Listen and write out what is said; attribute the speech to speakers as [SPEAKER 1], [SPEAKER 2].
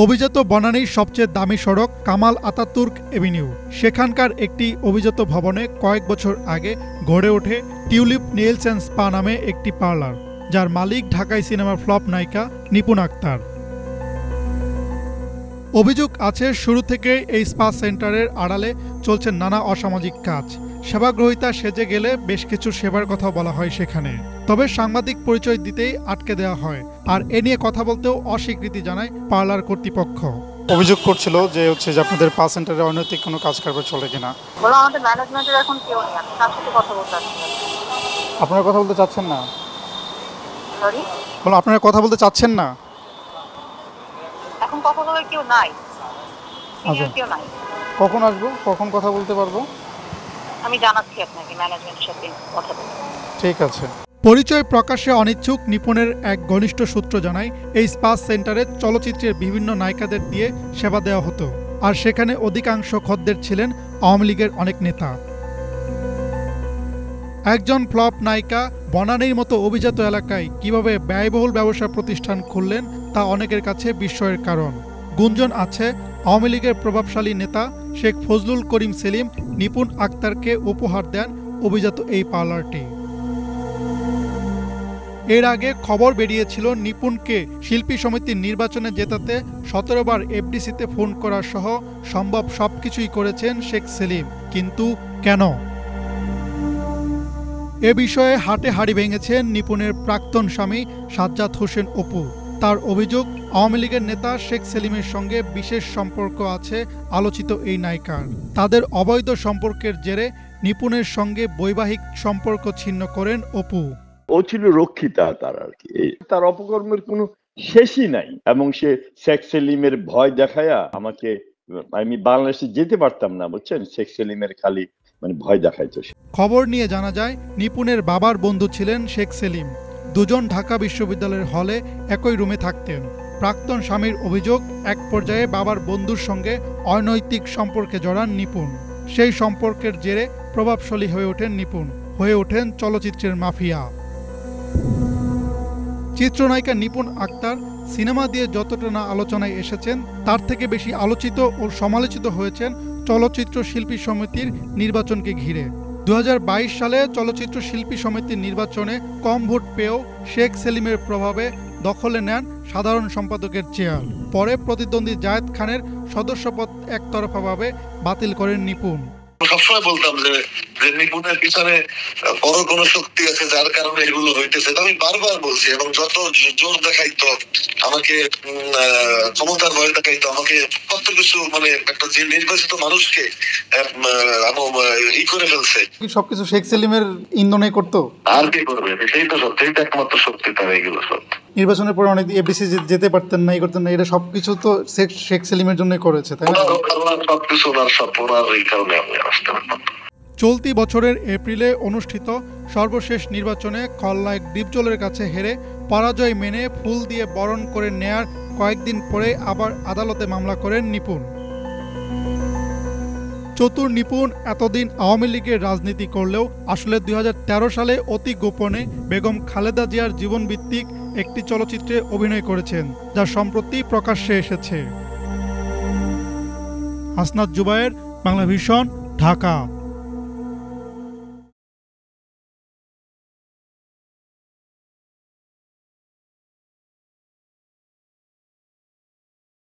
[SPEAKER 1] অভিজাত বনানীর সবচেয়ে দামি সড়ক কামাল আতাতুর্ক এভিনিউ। সেখানকার একটি অভিজাত ভবনে কয়েক বছর আগে গড়ে ওঠে টিউলিপ নেইলস অ্যান্ড স্পা নামে একটি পার্লার, যার মালিক ঢাকাই সিনেমার ফ্লপ নায়িকা নিপুণ আক্তার। অভিযোগ আছে শুরু থেকে এই স্পা সেন্টারের আড়ালে চলছে নানা অসামাজিক কাজ। সেবাগ্রহীতা সেজে গেলে বেশ কিছু সেবার কথা বলা হয় সেখানে, তবে সাংবাদিক পরিচয় দিতেই আটকে দেওয়া হয়। আর এ নিয়ে কথা বলতেও অস্বীকৃতি জানায় পার্লার কর্তৃপক্ষ। অভিযোগ করছিল যে আপনাদের স্পা সেন্টারে অনৈতিক কোনো কাজ কারবার চলে কিনা।
[SPEAKER 2] বলো আমাদের ম্যানেজমেন্টের এখন কেউ নেই, আমি কার সাথে কথা বলতে চাচ্ছি।
[SPEAKER 1] আপনারা কথা বলতে চাচ্ছেন না?
[SPEAKER 2] সরি,
[SPEAKER 1] বলো আপনারা কথা বলতে চাচ্ছেন না?
[SPEAKER 2] এখন কথা বলার কেউ নাই।
[SPEAKER 1] আচ্ছা,
[SPEAKER 2] কেউ নাই।
[SPEAKER 1] কখন আসবো, কখন কথা বলতে পারবো?
[SPEAKER 2] আমি জানাচ্ছি আপনাকে, ম্যানেজমেন্টের সাথে কথা বলতে।
[SPEAKER 1] ঠিক আছে। পরিচয় প্রকাশে অনিচ্ছুক নিপুণের এক ঘনিষ্ঠ সূত্র জানায়, এই স্পা সেন্টারে চলচ্চিত্রের বিভিন্ন নায়িকাদের দিয়ে সেবা দেওয়া হতো, আর সেখানে অধিকাংশ খদ্দের ছিলেন আওয়ামী লীগের অনেক নেতা। একজন ফ্লপ নায়িকা বনানীর মতো অভিজাত এলাকায় কিভাবে ব্যয়বহুল ব্যবসা প্রতিষ্ঠান খুললেন তা অনেকের কাছে বিস্ময়ের কারণ। গুঞ্জন আছে আওয়ামী লীগের প্রভাবশালী নেতা শেখ ফজলুল করিম সেলিম নিপুণ আক্তারকে উপহার দেন অভিজাত এই পার্লারটি। এর আগে খবর বেরিয়েছিল নিপুণকে শিল্পী সমিতির নির্বাচনে জেতাতে ১৭ বার এফডিসিতে ফোন করা সহ সম্ভব সবকিছুই করেছেন শেখ সেলিম। কিন্তু কেন? এ বিষয়ে হাটে হাড়ি ভেঙেছেন নিপুণের প্রাক্তন স্বামী সাজ্জাদ হোসেন অপু। তার অভিযোগ, আওয়ামী লীগের নেতা শেখ সেলিমের সঙ্গে বিশেষ সম্পর্ক আছে আলোচিত এই নায়িকার। তাদের অবৈধ সম্পর্কের জেরে নিপুণের সঙ্গে বৈবাহিক সম্পর্ক ছিন্ন করেন অপু।
[SPEAKER 3] ও ছিল রক্ষিতা, তার আর কি, তার অপকর্মের কোনো শেষই নাই। এবং সে শেখ সেলিমের ভয় দেখায়া আমাকে, আমি বাংলাদেশে যেতে পারতাম না, বুঝছেন, শেখ সেলিমের খালি ভয় দেখাইতো।
[SPEAKER 1] খবর নিয়ে জানা যায়, নিপুণের বাবার বন্ধু ছিলেন শেখ সেলিম। দুজন ঢাকা বিশ্ববিদ্যালয়ের হলে একই রুমে থাকতেন। প্রাক্তন স্বামীর অভিযোগ, এক পর্যায়ে বাবার বন্ধুর সঙ্গে অনৈতিক সম্পর্কে জড়ান নিপুণ। সেই সম্পর্কের জেরে প্রভাবশালী হয়ে ওঠেন নিপুণ, হয়ে ওঠেন চলচ্চিত্রের মাফিয়া। চিত্রনায়িকা নিপুণ আক্তার সিনেমা দিয়ে যতটা না আলোচনায় এসেছেন, তার থেকে বেশি আলোচিত ও সমালোচিত হয়েছেন চলচ্চিত্র শিল্পী সমিতির নির্বাচনকে ঘিরে। ২০২২ সালে চলচ্চিত্র শিল্পী সমিতির নির্বাচনে কম ভোট পেয়েও শেখ সেলিমের প্রভাবে দখলে নেন সাধারণ সম্পাদকের চেয়ার। পরে প্রতিদ্বন্দ্বী জায়েদ খানের সদস্যপদ একতরফাভাবে বাতিল করেন নিপুণ।
[SPEAKER 4] সবসময় বলতাম যে নিপুণের পিছনে বড় কোনো শক্তি আছে যার কারণে এগুলো হইতেছে। আমি বারবার বলছি, এবং যত জোর দেখাইতো আমাকে, ক্ষমতার ভয় দেখাইতো আমাকে, কত কিছু, একটা যে নির্বাচিত মানুষকে ই করে ফেলছে।
[SPEAKER 1] সবকিছু শেখ সেলিমের ইন্ধনে করতো।
[SPEAKER 4] আর কি করবে? সেই তো সত্যি, একমাত্র শক্তি তার এগুলো সব।
[SPEAKER 1] নির্বাচনের পরে অনেক এফডিসি যেতে পারতেন না, করতেন না, এটা সবকিছু তো শেখ সেলিমের জন্য করেছে, তাই না?
[SPEAKER 4] সবকিছু ওনার, সব ওনার এই কারণে আমি আসতে পারতাম।
[SPEAKER 1] চলতি বছরের এপ্রিলে অনুষ্ঠিত সর্বশেষ নির্বাচনে খলনায়ক ডিপজলের কাছে হেরে পরাজয় মেনে ফুল দিয়ে বরণ করে নেয়ার কয়েকদিন পরে আবার আদালতে মামলা করেন নিপুণ। চতুর নিপুণ এতদিন আওয়ামী লীগের রাজনীতি করলেও আসলে ২০১৩ সালে অতি গোপনে বেগম খালেদা জিয়ার জীবনভিত্তিক একটি চলচ্চিত্রে অভিনয় করেছেন, যা সম্প্রতি প্রকাশ্যে এসেছে। হাসনাত জুবায়ের, বাংলা ভিশন, ঢাকা।